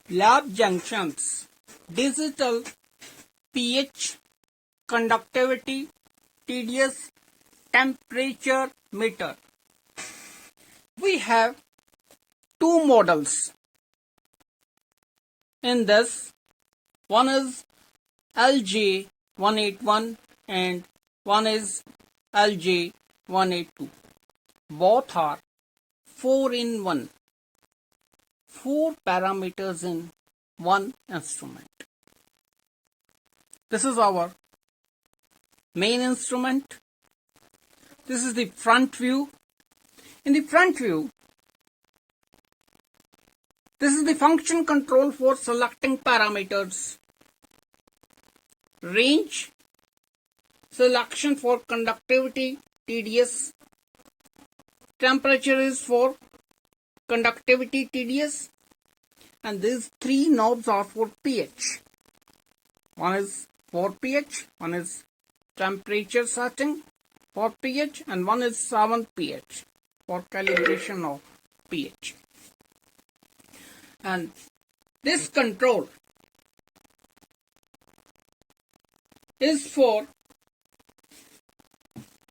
lab junctions, digital, pH, conductivity, TDS, temperature meter. We have two models in this. One is LJ181 and one is LJ182. Both are 4-in-1. 4 parameters in one instrument. This is our main instrument. This is the front view. In the front view, this is the function control for selecting parameters. Range, selection for conductivity, TDS. Temperature is for conductivity, TDS. And these three knobs are for pH. One is for pH, one is temperature setting for pH, and one is 7 pH for calibration of pH. And this control is for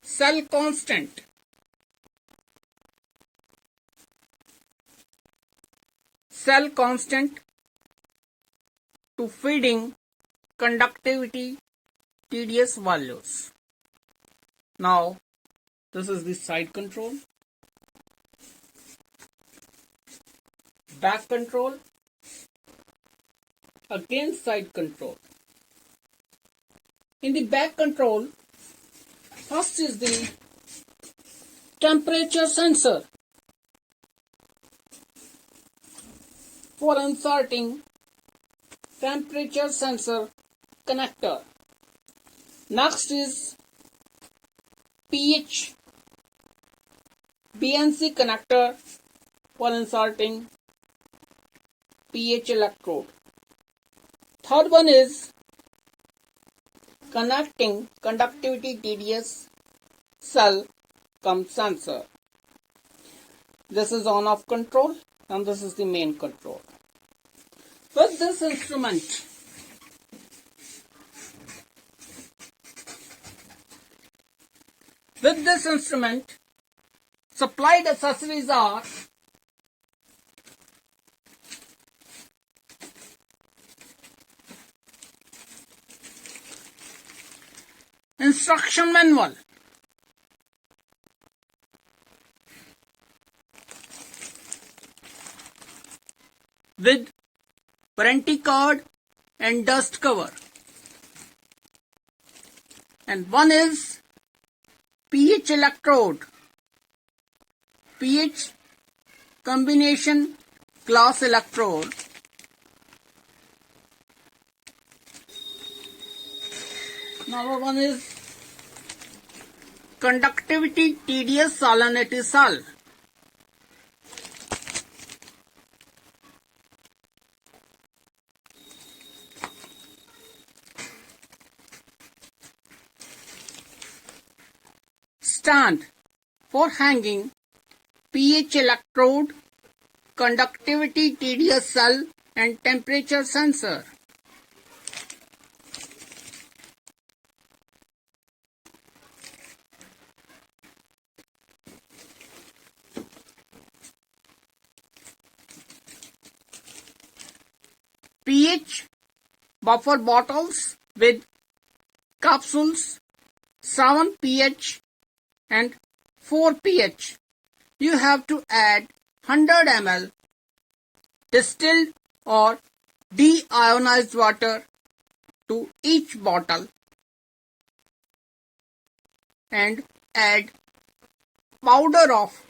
cell constant. Cell constant to feeding conductivity TDS values. Now this is the side control, back control, again side control. In the back control, first is the temperature sensor for inserting temperature sensor connector. Next is pH BNC connector for inserting pH electrode. Third one is connecting conductivity TDS cell cum sensor. This is on off control and this is the main control. With this instrument, supplied accessories are instruction manual, with warranty card and dust cover, and one is pH electrode, pH combination glass electrode, another one is conductivity TDS salinity cell. Stand for hanging pH electrode, conductivity TDS cell and temperature sensor. pH buffer bottles with capsules, 7 pH and 4 pH. You have to add 100 ml distilled or deionized water to each bottle and add powder of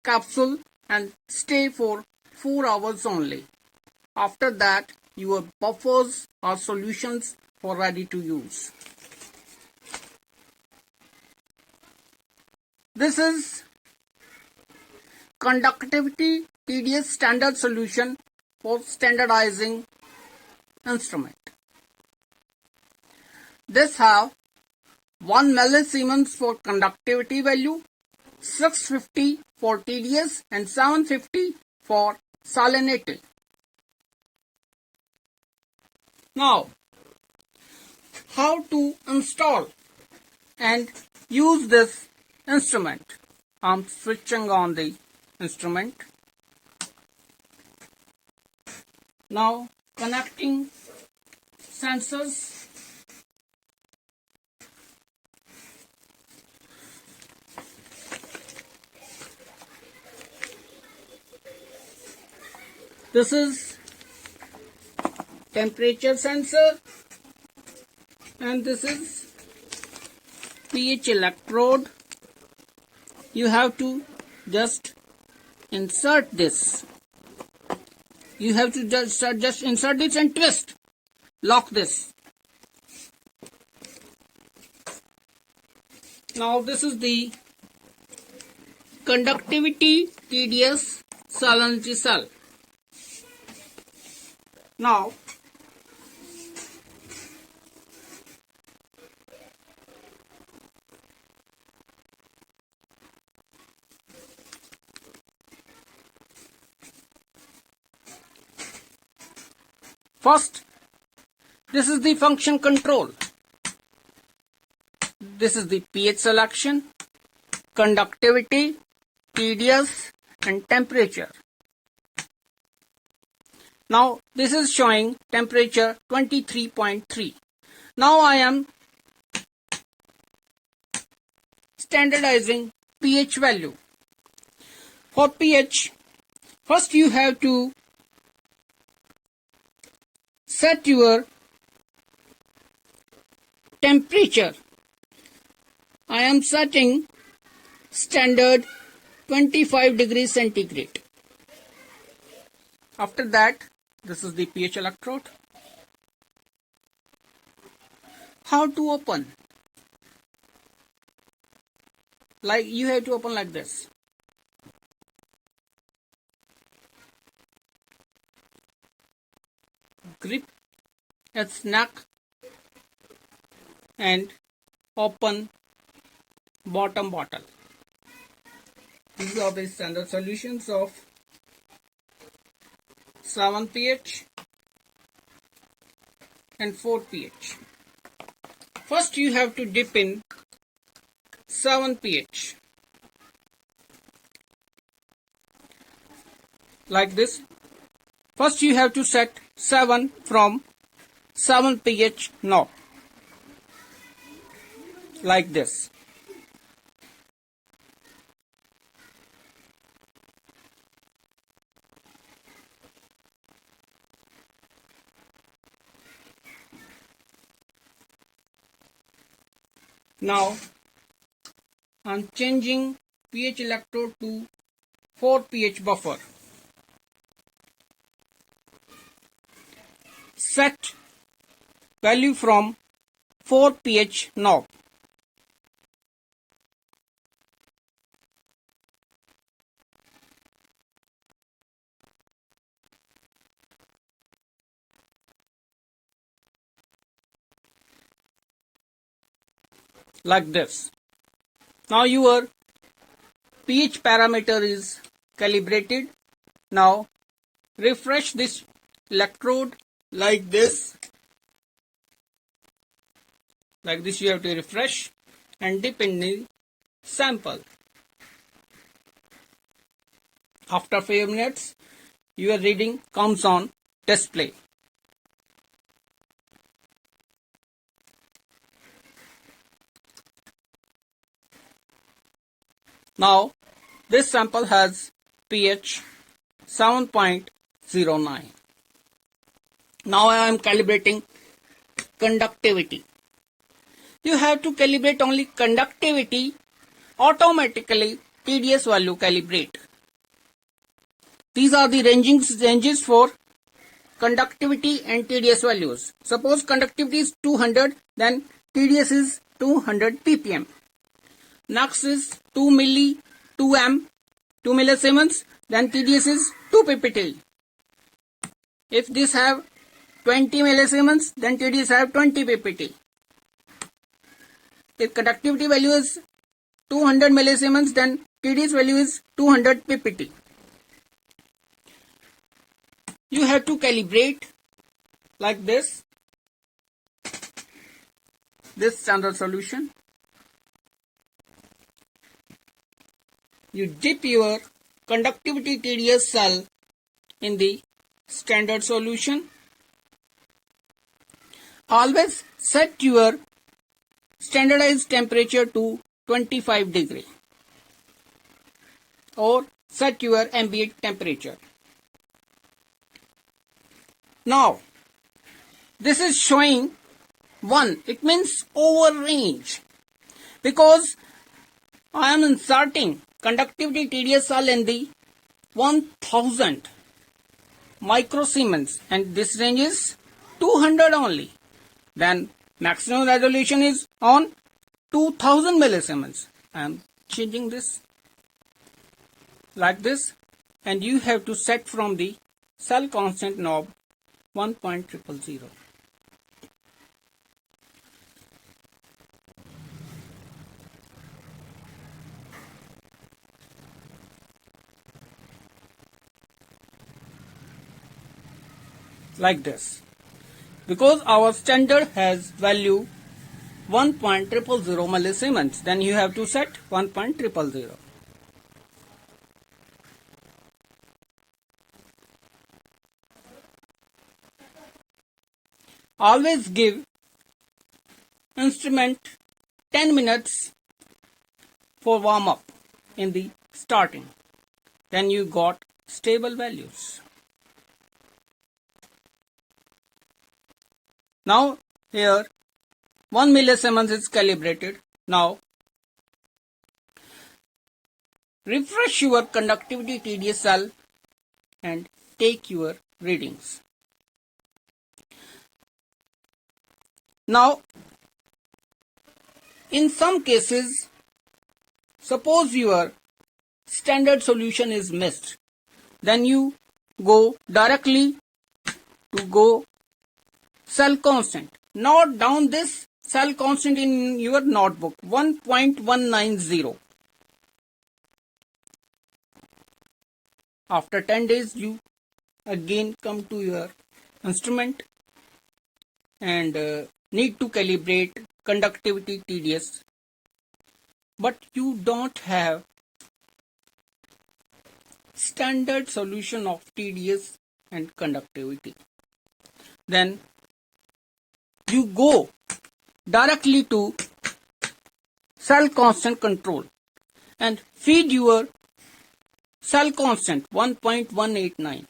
capsule and stay for 4 hours only. After that, your buffers or solutions are ready to use. This is conductivity TDS standard solution for standardizing instrument. This have 1 millisiemens for conductivity value, 650 for TDS and 750 for salinity. Now, how to install and use this instrument? I'm switching on the instrument. Now, connecting sensors. This is temperature sensor and this is pH electrode. You have to just insert this. You have to just insert this and twist. Lock this. Now this is the conductivity TDS salinity cell. Now first, this is the function control. This is the pH selection, conductivity, TDS and temperature. Now this is showing temperature 23.3. Now I am standardizing pH value. For pH, first you have to set your temperature. I am setting standard 25 degrees centigrade. After that, this is the pH electrode. How to open? Like you have to open like this. Grip its neck and open bottom bottle. These are the standard solutions of 7 pH and 4 pH. First you have to dip in 7 pH like this. First you have to set 7 from 7 pH knob like this. Now I'm changing pH electrode to 4 pH buffer. Set value from 4 pH knob. Like this. Now your pH parameter is calibrated. Now refresh this electrode like this. Like this you have to refresh and dip in the sample. After a few minutes your reading comes on display. Now this sample has pH 7.09. Now I am calibrating conductivity. You have to calibrate only conductivity. Automatically TDS value calibrate. These are the ranges for conductivity and TDS values. Suppose conductivity is 200, then TDS is 200 ppm. Next is 2 millisiemens, then TDS is 2 ppt. If this have 20 millisiemens, then TDS have 20 ppt. If conductivity value is 200 millisiemens, then TDS value is 200 ppt. You have to calibrate like this. this standard solution. You dip your conductivity TDS cell in the standard solution. Always set your standardized temperature to 25 degree or set your ambient temperature. Now, this is showing 1. It means over range because I am inserting conductivity TDS cell in the 1000 microsiemens and this range is 200 only. Then maximum resolution is on 2000 millisiemens. I am changing this like this, and you have to set from the cell constant knob 1.000. Like this. Because our standard has value 1.000 millisiemens, then you have to set 1.000. Always give instrument 10 minutes for warm up in the starting. Then you got stable values. Now here 1 millisiemens is calibrated. Now refresh your conductivity TDS cell and take your readings. Now in some cases, suppose your standard solution is missed, then you go directly to go cell constant. Note down this cell constant in your notebook, 1.190. After 10 days, you again come to your instrument and need to calibrate conductivity TDS, but you don't have standard solution of TDS and conductivity. Then you go directly to cell constant control and feed your cell constant 1.189.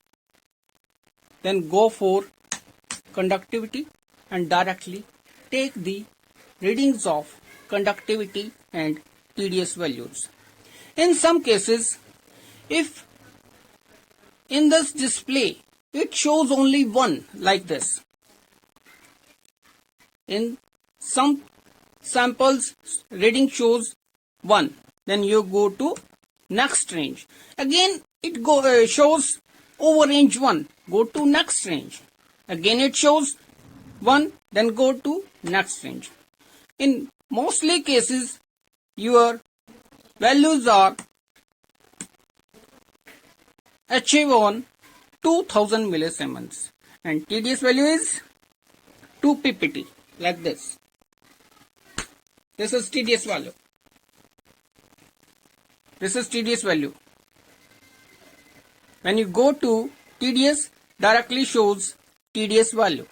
Then go for conductivity and directly take the readings of conductivity and TDS values. In some cases, if in this display it shows only 1 like this, in some samples reading shows 1, then you go to next range. Again it shows over range 1, go to next range. Again it shows 1, then go to next range. In mostly cases your values are achieved on 2000 millisiemens and TDS value is 2 ppt like this. This is TDS value. This is TDS value. When you go to TDS, directly shows TDS value.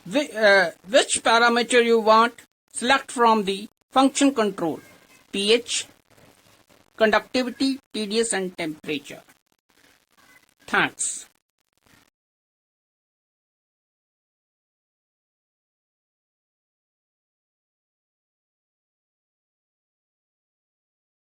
Which parameter you want, select from the function control, pH, conductivity, TDS and temperature. Thanks.